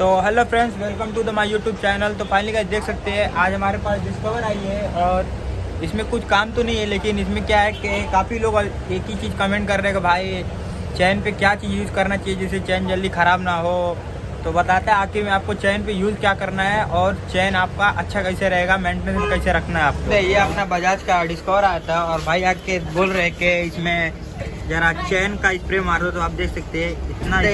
तो hello friends, welcome to the my YouTube channel. तो finally guys देख सकते हैं आज हमारे पास डिस्कवर आई है और इसमें कुछ काम तो नहीं है, लेकिन इसमें क्या है कि काफ़ी लोग एक ही चीज़ कमेंट कर रहे हैं कि भाई चैन पे क्या चीज़ यूज़ करना चाहिए जिससे चैन जल्दी ख़राब ना हो। तो बताते हैं आखिर में आपको चैन पे यूज़ क्या करना है और चैन आपका अच्छा कैसे रहेगा, मेंटेनेंस कैसे रखना है आपको। ये अपना बजाज का डिस्कवर आया था और भाई आके बोल रहे हैं कि इसमें जरा चैन का स्प्रे मार दो। तो आप देख सकते हैं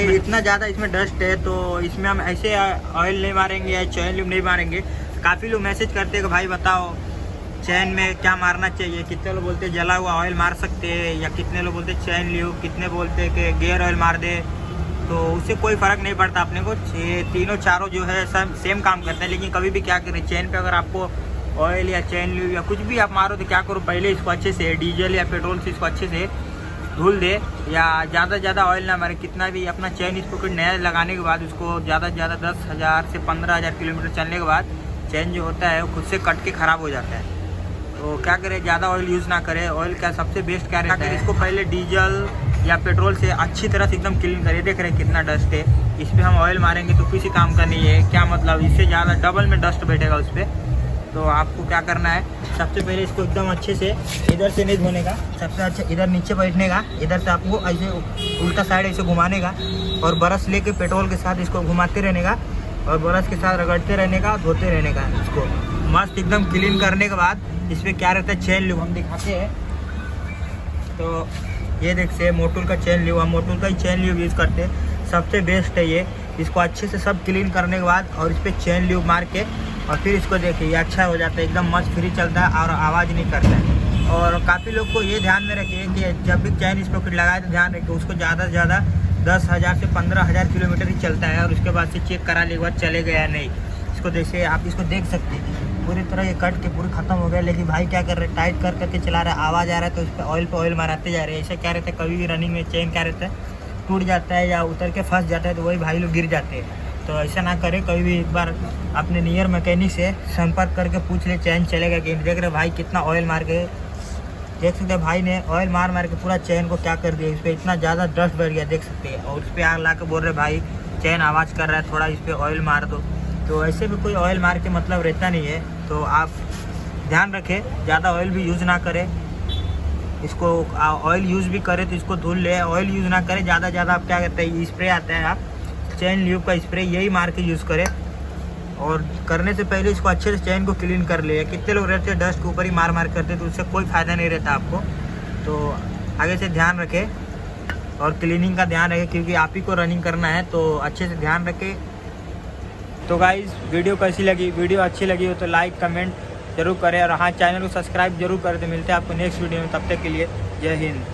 इतना ज़्यादा इसमें डस्ट है, तो इसमें हम ऐसे ऑयल नहीं मारेंगे या चैन ल्यूब नहीं मारेंगे। काफ़ी लोग मैसेज करते हैं कि भाई बताओ चैन में क्या मारना चाहिए। कितने लोग बोलते हैं जला हुआ ऑयल मार सकते हैं, या कितने लोग बोलते हैं चैन ल्यूब, कितने बोलते हैं कि गियर ऑयल मार दे। तो उससे कोई फ़र्क नहीं पड़ता अपने को। तीनों चारों जो है सब सेम काम करते हैं। लेकिन कभी भी क्या करें, चैन पे अगर आपको ऑयल या चैन ल्यूब या कुछ भी आप मारो तो क्या करो, पहले इसको अच्छे से डीजल या पेट्रोल से इसको अच्छे से धुल दे, या ज़्यादा ऑयल ना मारे। कितना भी अपना चैन इसको नया लगाने के बाद उसको ज़्यादा 10,000 से 15,000 किलोमीटर चलने के बाद चैन जो होता है वो खुद से कट के ख़राब हो जाता है। तो क्या करें, ज़्यादा ऑयल यूज़ ना करें। ऑयल का सबसे बेस्ट क्या रहता है, इसको पहले डीजल या पेट्रोल से अच्छी तरह से एकदम क्लीन करिए। देख रहे हैं कितना डस्ट है, इस पर हम ऑयल मारेंगे तो किसी काम का नहीं है। क्या मतलब, इससे ज़्यादा डबल में डस्ट बैठेगा उस पर। तो आपको क्या करना है, सबसे पहले इसको एकदम अच्छे से इधर से नहीं धोने का, सबसे अच्छा इधर नीचे बैठने का, इधर से आपको ऐसे उल्टा साइड ऐसे घुमाने का और ब्रश लेके पेट्रोल के साथ इसको घुमाते रहने का और ब्रश के साथ रगड़ते रहने का, धोते रहने का। इसको मस्त एकदम क्लीन करने के बाद इस पर क्या रहता है, चैन ल्यूब हम दिखाते हैं। तो ये देखिए मोटूल का चैन ल्यूब, हम मोटूल का ही चैन ल्यूब यूज़ करते हैं, सबसे बेस्ट है ये। इसको अच्छे से सब क्लीन करने के बाद और इस पर चैन ल्यूब मार के और फिर इसको देखिए ये अच्छा हो जाता है, एकदम मस्त फ्री चलता है और आवाज़ नहीं करता है। और काफ़ी लोग को ये ध्यान में रखिए कि जब भी चैन इस पर लगाए तो ध्यान रखिए उसको ज़्यादा से ज़्यादा 10,000 से 15,000 किलोमीटर ही चलता है, और उसके बाद से चेक करा ले बाद चले गया नहीं। इसको जैसे आप इसको देख सकते हैं पूरी तरह ये कट के पूरी ख़त्म हो गया, लेकिन भाई क्या कर रहे हैं, टाइट कर करके चला रहा है, आवाज़ आ रहा है तो उस पर ऑयल मारते जा रहे हैं। ऐसे क्या रहता है, कभी भी रनिंग में चैन क्या रहता है टूट जाता है या उतर के फंस जाता है, तो वही भाई लोग गिर जाते हैं। तो ऐसा ना करें, कभी भी एक बार अपने नियर मैकेनिक से संपर्क करके पूछ ले चैन चलेगा कि। देख रहे भाई कितना ऑयल मार के, देख सकते हैं भाई ने ऑयल मार के पूरा चैन को क्या कर दिया, इस पर इतना ज़्यादा डस्ट बैठ गया देख सकते हैं। और उस पर आग ला के बोल रहे भाई चैन आवाज़ कर रहा है, थोड़ा इस पर ऑयल मार दो। तो ऐसे भी कोई ऑयल मार के मतलब रहता नहीं है। तो आप ध्यान रखें, ज़्यादा ऑयल भी यूज़ ना करें। इसको ऑयल यूज़ भी करें तो इसको धुल ले, ऑयल यूज़ ना करें। ज़्यादा आप क्या करते हैं, स्प्रे आता है, आप चैन ल्यूब का स्प्रे यही मार के यूज़ करें। और करने से पहले इसको अच्छे से चैन को क्लीन कर ले। कितने लोग रहते हैं डस्ट के ऊपर ही मार करते, तो उससे कोई फ़ायदा नहीं रहता आपको। तो आगे से ध्यान रखें और क्लीनिंग का ध्यान रखें, क्योंकि आप ही को रनिंग करना है, तो अच्छे से ध्यान रखें। तो गाइस वीडियो कैसी लगी, वीडियो अच्छी लगी हो तो लाइक कमेंट जरूर करें, और हाँ चैनल को सब्सक्राइब जरूर करें। तो मिलते हैं आपको नेक्स्ट वीडियो में, तब तक के लिए जय हिंद।